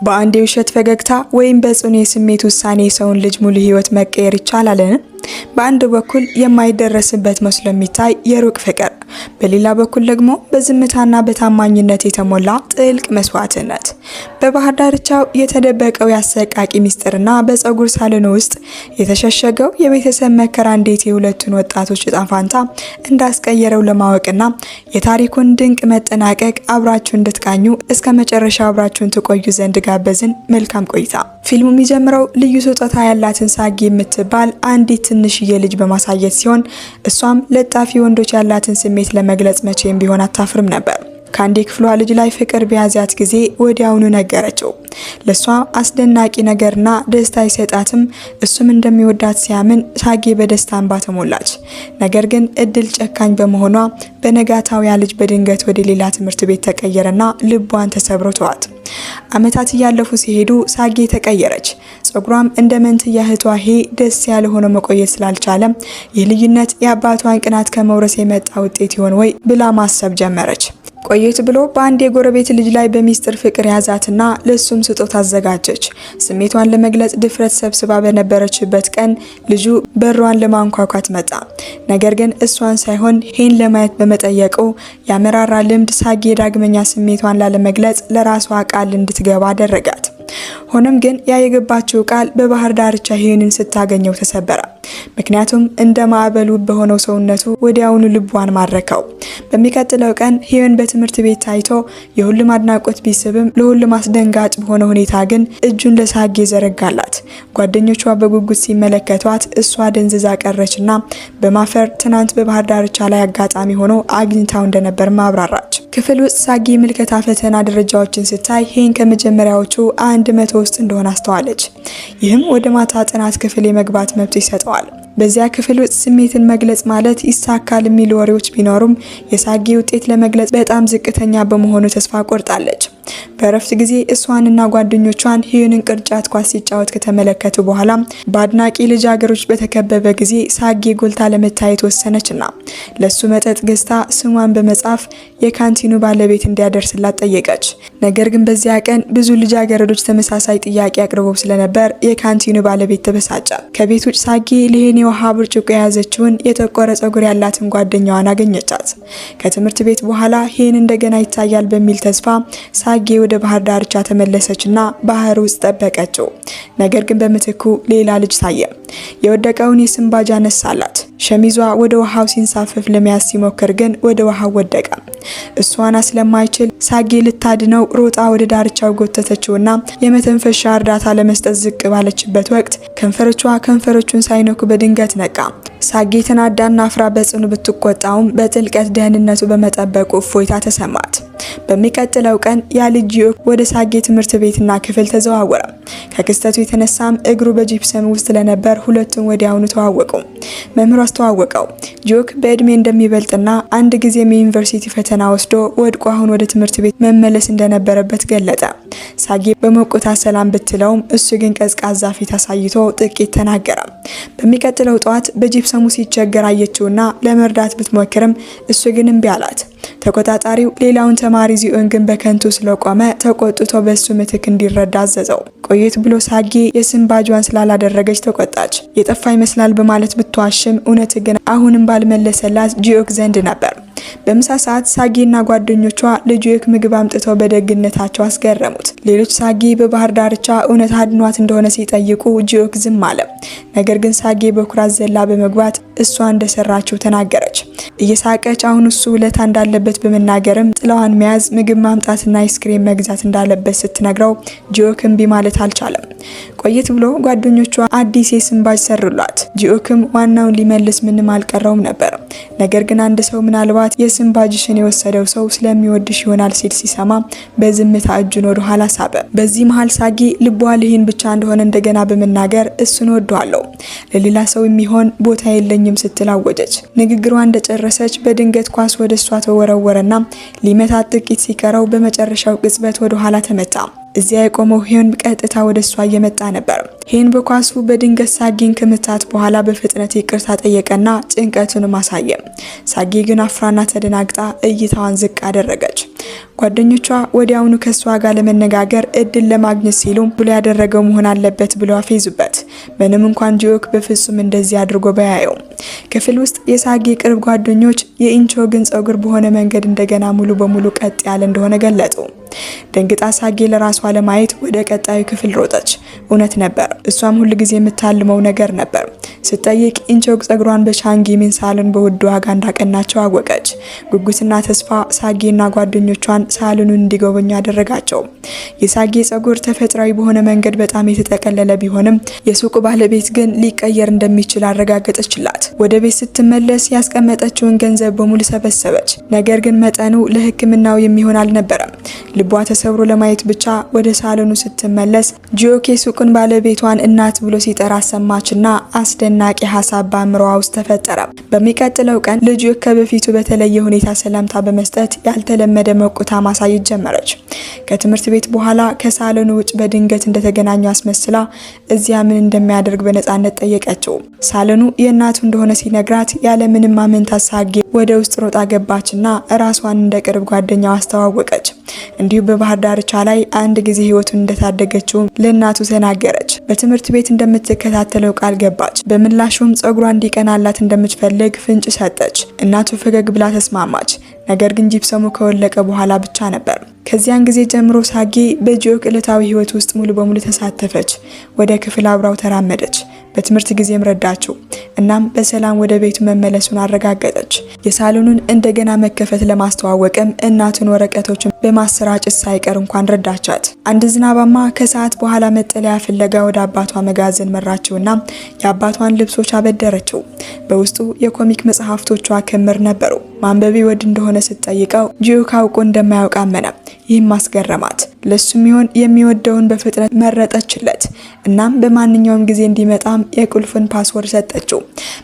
በአንድ የውሸት ፈገግታ ወይም በጽኑ የስሜት ውሳኔ የሰውን ልጅ ሙሉ ህይወት መቀየር ይቻላልን? በአንድ በኩል የማይደረስበት መስሎ የሚታይ የሩቅ ፍቅር፣ በሌላ በኩል ደግሞ በዝምታና በታማኝነት የተሞላ ጥልቅ መስዋዕትነት። በባህር ዳርቻው የተደበቀው የአሰቃቂ ሚስጥርና በፀጉር ሳሎን ውስጥ የተሸሸገው የቤተሰብ መከራ እንዴት የሁለቱን ወጣቶች ዕጣ ፈንታ እንዳስቀየረው ለማወቅና የታሪኩን ድንቅ መጠናቀቅ አብራችሁ እንድትቃኙ እስከ መጨረሻው አብራችሁን ትቆዩ ዘንድ ጋበዝን። መልካም ቆይታ። ፊልሙ የሚጀምረው ልዩ ስጦታ ያላትን ሳጊ የምትባል አንዲት ትንሽዬ ልጅ በማሳየት ሲሆን እሷም ለጣፊ ወንዶች ያላትን ስሜት ለመግለጽ መቼም ቢሆን አታፍርም ነበር። ከአንድ የክፍሏ ልጅ ላይ ፍቅር በያዛት ጊዜ ወዲያውኑ ነገረችው። ለሷ አስደናቂ ነገርና ደስታ ይሰጣትም እሱም እንደሚወዳት ሲያምን ሳጊ በደስታ እንባ ተሞላች። ነገር ግን እድል ጨካኝ በመሆኗ በነጋታው ያ ልጅ በድንገት ወደ ሌላ ትምህርት ቤት ተቀየረና ልቧን ተሰብሮ ተዋት። አመታት እያለፉ ሲሄዱ ሳጊ ተቀየረች። ጸጉሯም እንደ መንትያ እህቷ ደስ ያለ ሆኖ መቆየት ስላልቻለ ይህ ልዩነት የአባቷን ቅናት ከመውረስ የመጣ ውጤት ይሆን ወይ ብላ ማሰብ ጀመረች። ቆየት ብሎ በአንድ የጎረቤት ልጅ ላይ በሚስጥር ፍቅር ያዛትና ለሱም ስጦታ አዘጋጀች። ስሜቷን ለመግለጽ ድፍረት ሰብስባ በነበረችበት ቀን ልጁ በሯን ለማንኳኳት መጣ። ነገር ግን እሷን ሳይሆን ሄን ለማየት በመጠየቁ ያመራራ ልምድ ሳጊ ዳግመኛ ስሜቷን ላለመግለጽ ለራሷ ቃል እንድትገባ አደረጋት። ሆኖም ግን ያ የገባችው ቃል በባህር ዳርቻ ሄንን ስታገኘው ተሰበረ። ምክንያቱም እንደ ማዕበሉ በሆነው ሰውነቱ ወዲያውኑ ልቧን ማረከው። በሚቀጥለው ቀን ሄን በትምህርት ቤት ታይቶ የሁሉም አድናቆት ቢስብም ለሁሉም አስደንጋጭ በሆነ ሁኔታ ግን እጁን ለሳጊ ዘረጋላት። ጓደኞቿ በጉጉት ሲመለከቷት እሷ ደንዝዛ ቀረችና በማፈር ትናንት በባህር ዳርቻ ላይ አጋጣሚ ሆኖ አግኝታው እንደነበር ማብራራች። ክፍል ውስጥ ሳጊ ምልከታ ፈተና ደረጃዎችን ስታይ ሄን ከመጀመሪያዎቹ 100 ውስጥ እንደሆነ አስተዋለች። ይህም ወደ ማታ ጥናት ክፍል የመግባት መብት ይሰጠዋል። በዚያ ክፍል ውስጥ ስሜትን መግለጽ ማለት ይሳካል የሚሉ ወሬዎች ቢኖሩም የሳጊ ውጤት ለመግለጽ በጣም ዝቅተኛ በመሆኑ ተስፋ ቆርጣለች። በእረፍት ጊዜ እሷንና ጓደኞቿን ሄንን ቅርጫት ኳስ ሲጫወት ከተመለከቱ በኋላ በአድናቂ ልጃገሮች በተከበበ ጊዜ ሳጊ ጎልታ ለመታየት ወሰነችና ለሱ መጠጥ ገዝታ ስሟን በመጻፍ የካንቲኑ ባለቤት እንዲያደርስላት ጠየቀች። ነገር ግን በዚያ ቀን ብዙ ልጃገረዶች ተመሳሳይ ጥያቄ አቅርበው ስለነበር የካንቲኑ ባለቤት ተበሳጨ። ከቤት ውጭ ሳጊ ለሄን የውሃ ብርጭቆ የያዘችውን የጠቆረ ጸጉር ያላትን ጓደኛዋን አገኘቻት። ከትምህርት ቤት በኋላ ሄን እንደገና ይታያል በሚል ተስፋ ሳጊ ወደ ባህር ዳርቻ ተመለሰችና ባህር ውስጥ ጠበቀችው። ነገር ግን በምትኩ ሌላ ልጅ ታየ። የወደቀውን የስንባጅ አነሳላት። ሸሚዟ ወደ ውሃው ሲንሳፈፍ ለመያዝ ሲሞክር ግን ወደ ውሃው ወደቀ። እሷን ስለማይችል ሳጊ ልታድነው ሮጣ ወደ ዳርቻው ጎተተችውና የመተንፈሻ እርዳታ ለመስጠት ዝቅ ባለችበት ወቅት ከንፈሮቹን ሳይነኩ በድንገት ነቃ። ሳጊ ተናዳና አፍራ በጽኑ ብትቆጣውም በጥልቀት ደህንነቱ በመጠበቁ እፎይታ ተሰማት። በሚቀጥለው ቀን ያ ልጅ ወደ ሳጊ ትምህርት ቤትና ክፍል ተዘዋወረ። ከክስተቱ የተነሳም እግሩ በጂፕሰም ውስጥ ለነበር ሁለቱም ወዲያውኑ ተዋወቁ። መምህሩ አስተዋወቀው። ጆክ በእድሜ እንደሚበልጥና አንድ ጊዜም የዩኒቨርሲቲ ፈተና ወስዶ ወድቆ አሁን ወደ ትምህርት ቤት መመለስ እንደነበረበት ገለጠ። ሳጊ በሞቆታ ሰላም ብትለውም እሱ ግን ቀዝቃዛ ፊት አሳይቶ ጥቂት ተናገረ። በሚቀጥለው ጠዋት በጂፕሰሙ ሲቸገር አየችውና ለመርዳት ብትሞክርም እሱ ግን እምቢ አላት። ተቆጣጣሪው ሌላውን ተማሪ ዚኦን ግን በከንቱ ስለቆመ ተቆጥቶ በሱ ምትክ እንዲረዳ አዘዘው። ቆየት ብሎ ሳጊ የስንባጇን ስላላደረገች ተቆጣች። የጠፋ ይመስላል በማለት ብትዋሽም እውነት ግን አሁንም ባልመለሰላት ጂኦክ ዘንድ ነበር። በምሳ ሰዓት ሳጊና ጓደኞቿ ለጂኦክ ምግብ አምጥተው በደግነታቸው አስገረሙት። ሌሎች ሳጊ በባህር ዳርቻ እውነት አድኗት እንደሆነ ሲጠይቁ ጂኦክ ዝም አለ። ነገር ግን ሳጊ በኩራት ዘላ በመግባት እሷ እንደሰራችው ተናገረች። እየሳቀች አሁን እሱ ውለታ እንዳለበት በመናገርም ጥላዋን መያዝ፣ ምግብ ማምጣትና አይስክሬም መግዛት እንዳለበት ስትነግረው ጂኦክ እምቢ ማለት አልቻለም። ቆየት ብሎ ጓደኞቿ አዲስ የስንባጅ ሰሩላት። ጂኦክም ዋናውን ሊመልስ ምንም አልቀረውም ነበር። ነገር ግን አንድ ሰው ምናልባት የስንባጅሽን የወሰደው ሰው ስለሚወድሽ ይሆናል ሲል ሲሰማ በዝምታ እጁን ወደ ኋላ ሳበ። በዚህ መሃል ሳጊ ልቧ ልሂን ብቻ እንደሆነ እንደገና በመናገር እሱን ወደዋለሁ፣ ለሌላ ሰው የሚሆን ቦታ የለኝም ስትል አወጀች። ንግግሯ እንደጨረሰች በድንገት ኳስ ወደ እሷ ተወረወረና ሊመታት ጥቂት ሲቀረው በመጨረሻው ቅጽበት ወደ ኋላ ተመታ። እዚያ የቆመው ሄን ቀጥታ ወደ እሷ እየመጣ ነበር። ሄን በኳሱ በድንገት ሳጊን ከመታት በኋላ በፍጥነት ይቅርታ ጠየቀና ጭንቀቱን ማሳየ። ሳጊ ግን አፍራና ተደናግጣ እይታዋን ዝቅ አደረገች። ጓደኞቿ ወዲያውኑ ከሷ ጋር ለመነጋገር እድል ለማግኘት ሲሉ ብሎ ያደረገው መሆን አለበት ብለው አፌዙበት። ምንም እንኳን ጂኦክ በፍጹም እንደዚህ አድርጎ ባያየው። ክፍል ውስጥ የሳጌ ቅርብ ጓደኞች የኢንቾ ግን ጸጉር በሆነ መንገድ እንደገና ሙሉ በሙሉ ቀጥ ያለ እንደሆነ ገለጡ። ደንግጣ ሳጌ ለራሷ ለማየት ወደ ቀጣዩ ክፍል ሮጠች። እውነት ነበር፣ እሷም ሁሉ ጊዜ የምታልመው ነገር ነበር። ስትጠይቅ ኢንቾክ ጸጉሯን በቻንጊ ሚን ሳሎን በውድ ዋጋ እንዳቀናቸው አወቀች። ጉጉትና ተስፋ ሳጌና ጓደኞቿን ሳሎኑን እንዲጎበኙ አደረጋቸው። የሳጌ ጸጉር ተፈጥሯዊ በሆነ መንገድ በጣም የተጠቀለለ ቢሆንም የሱቁ ባለቤት ግን ሊቀየር እንደሚችል አረጋገጠችላት። ወደ ቤት ስትመለስ ያስቀመጠችውን ገንዘብ በሙሉ ሰበሰበች። ነገር ግን መጠኑ ለሕክምናው የሚሆን አልነበረም። ልቧ ተሰብሮ ለማየት ብቻ ወደ ሳሎኑ ስትመለስ ጂኦክ የሱቁን ባለቤቷን እናት ብሎ ሲጠራ ሰማችና አስደናቂ ሀሳብ በአእምሮዋ ውስጥ ተፈጠረ። በሚቀጥለው ቀን ለጂኦክ ከበፊቱ በተለየ ሁኔታ ሰላምታ በመስጠት ያልተለመደ ሞቅታ ማሳየት ጀመረች። ከትምህርት ቤት በኋላ ከሳሎኑ ውጭ በድንገት እንደተገናኙ አስመስላ እዚያ ምን እንደሚያደርግ በነፃነት ጠየቀችው። ሳሎኑ የእናቱ እንደሆነ ሲነግራት ያለምንም ማመንታት ሳጌ ወደ ውስጥ ሮጣ ገባችና ራሷን እንደ ቅርብ ጓደኛው አስተዋወቀች። እንዲሁ በባህር ዳርቻ ላይ አንድ ጊዜ ህይወቱን እንደታደገችው ለእናቱ ተናገረች። በትምህርት ቤት እንደምትከታተለው ቃል ገባች። በምላሹም ጸጉሯ እንዲቀናላት እንደምትፈልግ ፍንጭ ሰጠች። እናቱ ፈገግ ብላ ተስማማች። ነገር ግን ጂፕሰሙ ከወለቀ በኋላ ብቻ ነበር። ከዚያን ጊዜ ጀምሮ ሳጌ በጂኦክ ዕለታዊ ህይወት ውስጥ ሙሉ በሙሉ ተሳተፈች። ወደ ክፍል አብራው ተራመደች። በትምህርት ጊዜም ረዳችው። እናም በሰላም ወደ ቤቱ መመለሱን አረጋገጠች። የሳሎኑን እንደገና መከፈት ለማስተዋወቅም እናቱን ወረቀቶችን በማሰራጨት ሳይቀር እንኳን ረዳቻት። አንድ ዝናባማ ከሰዓት በኋላ መጠለያ ፍለጋ ወደ አባቷ መጋዘን መራችውና የአባቷን ልብሶች አበደረችው። በውስጡ የኮሚክ መጽሐፍቶቿ ክምር ነበሩ። ማንበብ ይወድ እንደሆነ ስትጠይቀው ጂኦክ አውቆ እንደማያውቅ አመነ። ይህም ማስገረማት። ለሱም ይሆን የሚወደውን በፍጥነት መረጠችለት። እናም በማንኛውም ጊዜ እንዲመጣም የቁልፍን ፓስወርድ ሰጠችው።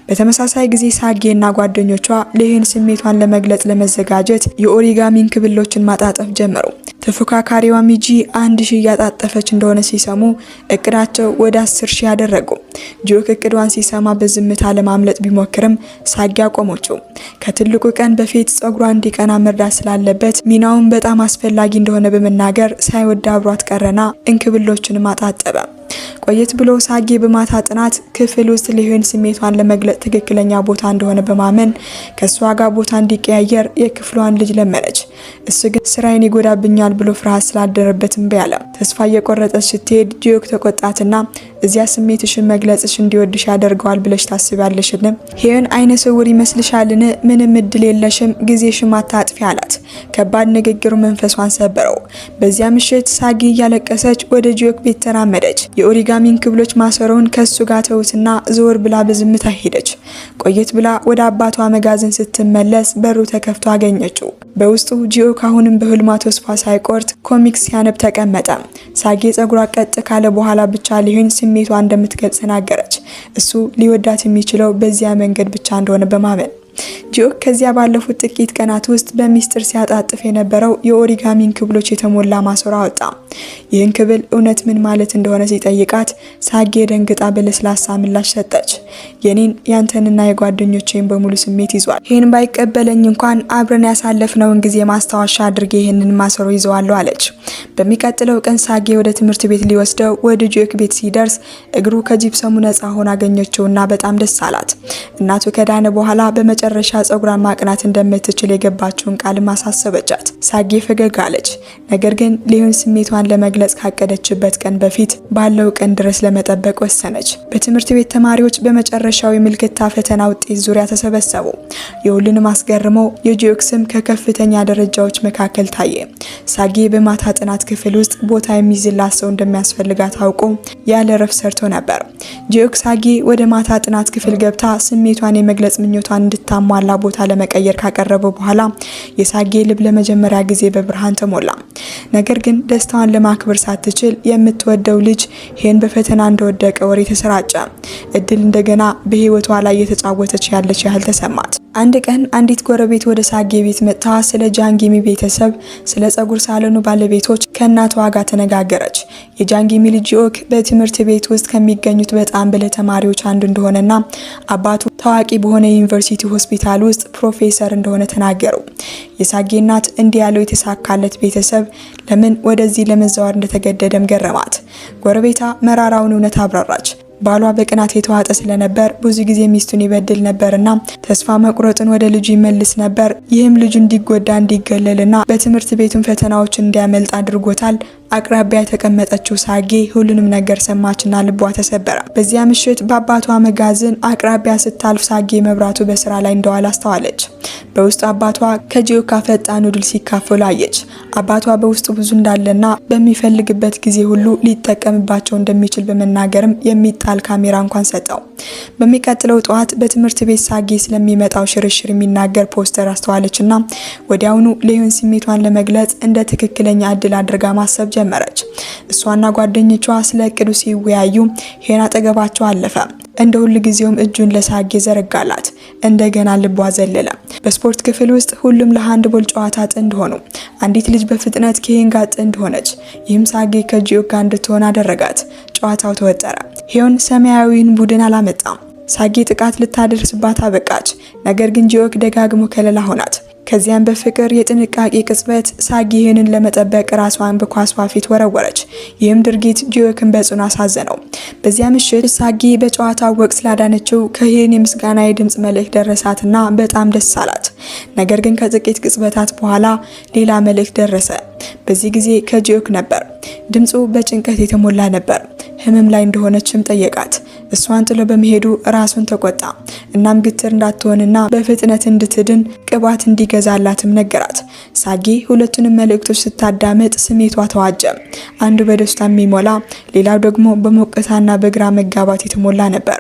በተመሳሳይ ጊዜ ሳጌና ጓደኞቿ ለይህን ስሜቷን ለመግለጽ ለመዘጋጀት የኦሪጋሚን ክብሎችን ማጣጠፍ ጀመሩ። ተፎካካሪዋ ሚጂ 1000 እያጣጠፈች እንደሆነ ሲሰሙ እቅዳቸው ወደ 10000 ያደረጉ። ጂኦክ እቅዷን ሲሰማ በዝምታ ለማምለጥ ቢሞክርም ሳጌ አቆመችው። ከትልቁ ቀን በፊት ጸጉሯ እንዲቀና መርዳት ስላለበት ሚናውን በጣም አስፈላጊ እንደሆነ በመናገር ሳይወድ አብሯት ቀረና እንክብሎችን ማጣጠበ። ቆየት ብሎ ሳጌ በማታ ጥናት ክፍል ውስጥ ሊሆን ስሜቷን ለመግለጽ ትክክለኛ ቦታ እንደሆነ በማመን ከሷ ጋር ቦታ እንዲቀያየር የክፍሏን ልጅ ለመነች። እሱ ግን ስራዬን ይጎዳብኛል ብሎ ፍርሃት ስላደረበትም ቢያለ ተስፋ እየቆረጠች ስትሄድ ጂኦክ ተቆጣትና እዚያ ስሜትሽን መግለጽሽ እንዲወድሽ ያደርገዋል ብለሽ ታስቢያለሽን? ይሄን አይነ ስውር ይመስልሻልን? ምንም እድል የለሽም፣ ጊዜሽን አታጥፊ አላት። ከባድ ንግግሩ መንፈሷን ሰበረው። በዚያ ምሽት ሳጌ እያለቀሰች ወደ ጂኦክ ቤት ተራመደች። የኦሪጋሚን ክብሎች ማሰሮውን ከሱ ጋር ተውትና ዞር ብላ በዝምታ ሄደች። ቆየት ብላ ወደ አባቷ መጋዘን ስትመለስ በሩ ተከፍቶ አገኘችው። በውስጡ ጂኦክ አሁንም በህልሟ ተስፋ ሳይቆርጥ ኮሚክስ ሲያነብ ተቀመጠ። ሳጌ ጸጉሯ ቀጥ ካለ በኋላ ብቻ ሊሆን ስሜቷ እንደምትገልጽ ተናገረች። እሱ ሊወዳት የሚችለው በዚያ መንገድ ብቻ እንደሆነ በማመን ጂኦክ ከዚያ ባለፉት ጥቂት ቀናት ውስጥ በሚስጥር ሲያጣጥፍ የነበረው የኦሪጋሚን ክብሎች የተሞላ ማሰሮ አወጣ። ይህን ክብል እውነት ምን ማለት እንደሆነ ሲጠይቃት ሳጌ ደንግጣ በለስላሳ ምላሽ ሰጠች። የኔን ያንተንና የጓደኞቼን በሙሉ ስሜት ይዟል። ይህን ባይቀበለኝ እንኳን አብረን ያሳለፍነውን ጊዜ ማስታወሻ አድርጌ ይህንን ማሰሮ ይዘዋለሁ አለች። በሚቀጥለው ቀን ሳጌ ወደ ትምህርት ቤት ሊወስደው ወደ ጂኦክ ቤት ሲደርስ እግሩ ከጂፕሰሙ ነፃ ሆና አገኘችውና በጣም ደስ አላት። እናቱ ከዳነ በኋላ በመጨረሻ ጸጉሯን ማቅናት እንደምትችል የገባችውን ቃል ማሳሰበቻት። ሳጌ ፈገግ አለች። ነገር ግን ሊሆን ስሜቷን ለመግለጽ ካቀደችበት ቀን በፊት ባለው ቀን ድረስ ለመጠበቅ ወሰነች። በትምህርት ቤት ተማሪዎች በመጨረሻው የምልክታ ፈተና ውጤት ዙሪያ ተሰበሰቡ። የሁሉንም አስገርመው የጂኦክ ስም ከከፍተኛ ደረጃዎች መካከል ታየ። ሳጌ በማታ ጥናት ክፍል ውስጥ ቦታ የሚይዝላት ሰው እንደሚያስፈልጋት አውቆ ያለ ረፍት ሰርቶ ነበር። ጂኦክ ሳጌ ወደ ማታ ጥናት ክፍል ገብታ ስሜቷን የመግለጽ ምኞቷን እንድታሟላ ቦታ ለመቀየር ካቀረበ በኋላ የሳጌ ልብ ለመጀመሪያ ጊዜ በብርሃን ተሞላ። ነገር ግን ደስታዋን ለማክበር ሳትችል የምትወደው ልጅ ይሄን በፈተና እንደወደቀ ወሬ ተሰራጨ። እድል እንደገና በህይወቷ ላይ እየተጫወተች ያለች ያህል ተሰማት። አንድ ቀን አንዲት ጎረቤት ወደ ሳጌ ቤት መጥታ ስለ ጃንጊሚ ቤተሰብ፣ ስለ ጸጉር ሳሎኑ ባለቤቶች ከእናቷ ጋር ተነጋገረች። የጃንጊሚ ልጅ ጂኦክ በትምህርት ቤት ውስጥ ከሚገኙት በጣም ብልህ ተማሪዎች አንዱ እንደሆነና አባቱ ታዋቂ በሆነ ዩኒቨርሲቲ ሆስፒታል ውስጥ ፕሮፌሰር እንደሆነ ተናገሩ። የሳጌ እናት እንዲህ ያለው የተሳካለት ቤተሰብ ለምን ወደዚህ ለመዛወር እንደተገደደም ገረማት። ጎረቤታ መራራውን እውነት አብራራች። ባሏ በቅናት የተዋጠ ስለነበር ብዙ ጊዜ ሚስቱን ይበድል ነበርና ተስፋ መቁረጥን ወደ ልጁ ይመልስ ነበር። ይህም ልጁ እንዲጎዳ እንዲገለልና በትምህርት ቤቱን ፈተናዎችን እንዲያመልጥ አድርጎታል። አቅራቢያ የተቀመጠችው ሳጌ ሁሉንም ነገር ሰማችና ልቧ ተሰበረ። በዚያ ምሽት በአባቷ መጋዘን አቅራቢያ ስታልፍ ሳጌ መብራቱ በስራ ላይ እንደዋለ አስተዋለች። በውስጡ አባቷ ከጂኦካ ፈጣን ኑድል ሲካፈሉ አየች። አባቷ በውስጡ ብዙ እንዳለና በሚፈልግበት ጊዜ ሁሉ ሊጠቀምባቸው እንደሚችል በመናገርም የሚጣል ካሜራ እንኳን ሰጠው። በሚቀጥለው ጠዋት በትምህርት ቤት ሳጌ ስለሚመጣው ሽርሽር የሚናገር ፖስተር አስተዋለችና ወዲያውኑ ሊሆን ስሜቷን ለመግለጽ እንደ ትክክለኛ እድል አድርጋ ማሰብ ጀመረች። እሷና ጓደኞቿ ስለ እቅዱ ሲወያዩ ሄና አጠገባቸው አለፈ። እንደ ሁሉ ጊዜውም እጁን ለሳጌ ዘረጋላት። እንደገና ልቧ ዘለለ። በስፖርት ክፍል ውስጥ ሁሉም ለሃንድቦል ጨዋታ ጥንድ ሆኑ። አንዲት ልጅ በፍጥነት ከሄን ጋር ጥንድ ሆነች። ይህም ሳጌ ከጂኦክ ጋር እንድትሆን አደረጋት። ጨዋታው ተወጠረ። ሄዮን ሰማያዊውን ቡድን አላመጣም። ሳጌ ጥቃት ልታደርስባት አበቃች። ነገር ግን ጂኦክ ደጋግሞ ከለላ ሆናት። ከዚያም በፍቅር የጥንቃቄ ቅጽበት ሳጌ ይህንን ለመጠበቅ ራሷን በኳሷ ፊት ወረወረች። ይህም ድርጊት ጂኦክን በጽኑ አሳዘነው። በዚያ ምሽት ሳጌ በጨዋታው ወቅት ስላዳነችው ከሄን የምስጋና የድምጽ መልእክት ደረሳትና በጣም ደስ አላት። ነገር ግን ከጥቂት ቅጽበታት በኋላ ሌላ መልእክት ደረሰ። በዚህ ጊዜ ከጂኦክ ነበር። ድምጹ በጭንቀት የተሞላ ነበር። ህመም ላይ እንደሆነችም ጠየቃት። እሷን ጥሎ በመሄዱ ራሱን ተቆጣ። እናም ግትር እንዳትሆንና በፍጥነት እንድትድን ቅባት እንዲገዛላትም ነገራት። ሳጌ ሁለቱንም መልእክቶች ስታዳምጥ ስሜቷ ተዋጀ። አንዱ በደስታ የሚሞላ፣ ሌላው ደግሞ በሞቅታና በግራ መጋባት የተሞላ ነበር።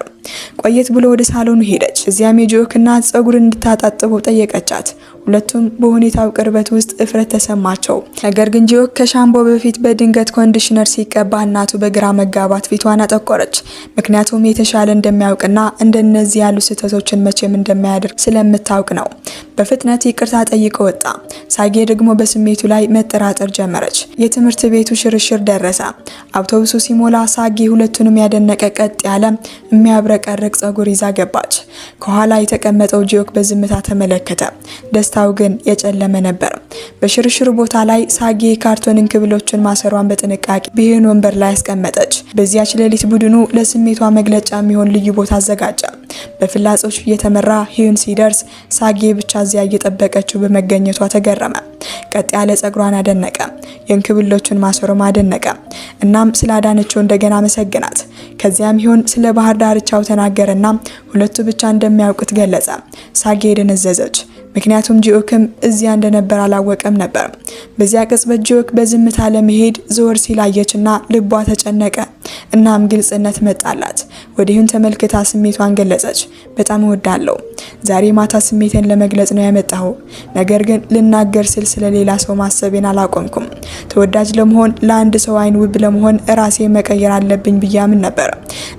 ቆየት ብሎ ወደ ሳሎኑ ሄደች። እዚያም የጂኦክ እናት ጸጉርን እንድታጣጥበው ጠየቀቻት። ሁለቱም በሁኔታው ቅርበት ውስጥ እፍረት ተሰማቸው። ነገር ግን ጂኦክ ከሻምቦ በፊት በድንገት ኮንዲሽነር ሲቀባ እናቱ በግራ መጋባት ፊቷን አጠቆረች። ምክንያቱም የተሻለ እንደሚያውቅና እንደነዚህ ያሉ ስህተቶችን መቼም እንደማያደርግ ስለምታውቅ ነው። በፍጥነት ይቅርታ ጠይቆ ወጣ። ሳጌ ደግሞ በስሜቱ ላይ መጠራጠር ጀመረች። የትምህርት ቤቱ ሽርሽር ደረሰ። አውቶቡሱ ሲሞላ ሳጌ ሁለቱንም ያደነቀ ቀጥ ያለ የሚያብረቀርቅ ጸጉር ይዛ ገባች። ከኋላ የተቀመጠው ጂኦክ በዝምታ ተመለከተ። ደስታው ግን የጨለመ ነበር። በሽርሽር ቦታ ላይ ሳጌ ካርቶን እንክብሎችን ማሰሯን በጥንቃቄ ቢሆን ወንበር ላይ ያስቀመጠች። በዚያች ሌሊት ቡድኑ ለስሜቷ መግለጫ የሚሆን ልዩ ቦታ አዘጋጀ። በፍላጾች እየተመራ ሂዩን ሲደርስ ሳጌ ብቻ እዚያ እየጠበቀችው በመገኘቷ ተገረመ። ቀጥ ያለ ጸጉሯን አደነቀ። የእንክብሎቹን ማሰሯን አደነቀ። እናም ስላዳነችው እንደገና መሰግናት። ከዚያም ሂዩን ስለ ባህር ዳርቻው ተናገረና ሁለቱ ብቻ እንደሚያውቁት ገለጸ። ሳጌ ደነዘዘች። ምክንያቱም ጂኦክም እዚያ እንደነበር አላወቀም ነበር። በዚያ ቅጽበት ጂኦክ በዝምታ ለመሄድ ዞር ሲላየችና ልቧ ተጨነቀ። እናም ግልጽነት መጣላት። ወዲሁን ተመልክታ ስሜቷን ገለጸች። በጣም እወዳለሁ። ዛሬ ማታ ስሜቴን ለመግለጽ ነው ያመጣሁ። ነገር ግን ልናገር ስል ስለሌላ ሰው ማሰቤን አላቆምኩም። ተወዳጅ ለመሆን ለአንድ ሰው አይን ውብ ለመሆን ራሴ መቀየር አለብኝ ብያምን ነበር።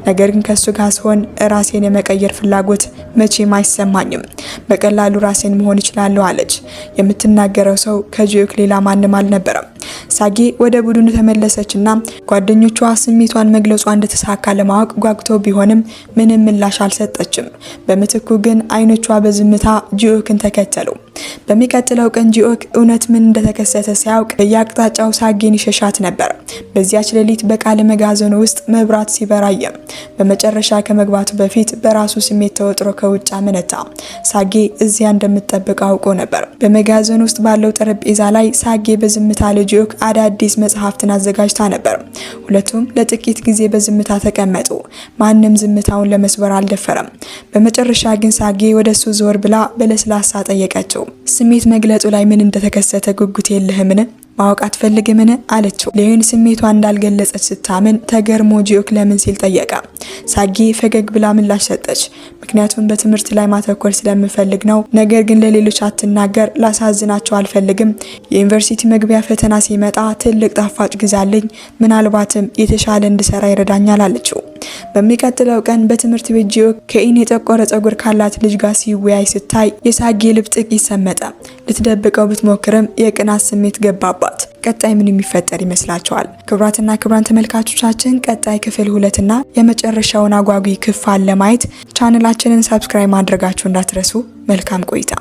ነገር ግን ከሱ ጋር ስሆን ራሴን የመቀየር ፍላጎት መቼም አይሰማኝም። በቀላሉ ራሴን መሆን ይችላለሁ አለች። የምትናገረው ሰው ከጂኦክ ሌላ ማንም አልነበረም። ሳጌ ወደ ቡድኑ ተመለሰችና ጓደኞቿ ስሜቷን መግለጿ እንደተሳካ ለማወቅ ጓጉተው ቢሆንም ምንም ምላሽ አልሰጠችም። በምትኩ ግን አይኖቿ በዝምታ ጂኦክን ተከተሉ። በሚቀጥለው ቀን ጂኦክ እውነት ምን እንደተከሰተ ሲያውቅ በየአቅጣጫው ሳጌን ይሸሻት ነበር። በዚያች ሌሊት በቃለ መጋዘኑ ውስጥ መብራት ሲበራየ በመጨረሻ ከመግባቱ በፊት በራሱ ስሜት ተወጥሮ ከውጭ አመነታ። ሳጌ እዚያ እንደምትጠብቀው አውቆ ነበር። በመጋዘኑ ውስጥ ባለው ጠረጴዛ ላይ ሳጌ በዝምታ ለጂኦክ አዳዲስ መጽሐፍትን አዘጋጅታ ነበር። ሁለቱም ለጥቂት ጊዜ በዝምታ ተቀመጡ። ማንም ዝምታውን ለመስበር አልደፈረም። በመጨረሻ ግን ሳጌ ወደሱ ዞር ብላ በለስላሳ ጠየቀችው። ስሜት መግለጹ ላይ ምን እንደተከሰተ ጉጉት የለህምን? ማወቅ አትፈልግምን? አለችው። ሊሆን ስሜቷ እንዳልገለጸች ስታምን ተገርሞ ጂኦክ ለምን ሲል ጠየቀ። ሳጌ ፈገግ ብላ ምላሽ ሰጠች። ምክንያቱም በትምህርት ላይ ማተኮር ስለምፈልግ ነው። ነገር ግን ለሌሎች አትናገር፣ ላሳዝናቸው አልፈልግም። የዩኒቨርሲቲ መግቢያ ፈተና ሲመጣ ትልቅ ጣፋጭ ግዛልኝ፣ ምናልባትም የተሻለ እንድሰራ ይረዳኛል አለችው። በሚቀጥለው ቀን በትምህርት ቤት ጂዮ ከኢን የጠቆረ ጸጉር ካላት ልጅ ጋር ሲወያይ ስታይ የሳጌ ልብ ጥቂት ሰመጠ። ልትደብቀው ብትሞክርም የቅናት ስሜት ገባባት። ቀጣይ ምን የሚፈጠር ይመስላችኋል? ክቡራትና ክቡራን ተመልካቾቻችን ቀጣይ ክፍል 2 እና የመጨረሻውን አጓጊ ክፍል ለማየት ቻናላችንን ሰብስክራይብ ማድረጋችሁ እንዳትረሱ። መልካም ቆይታ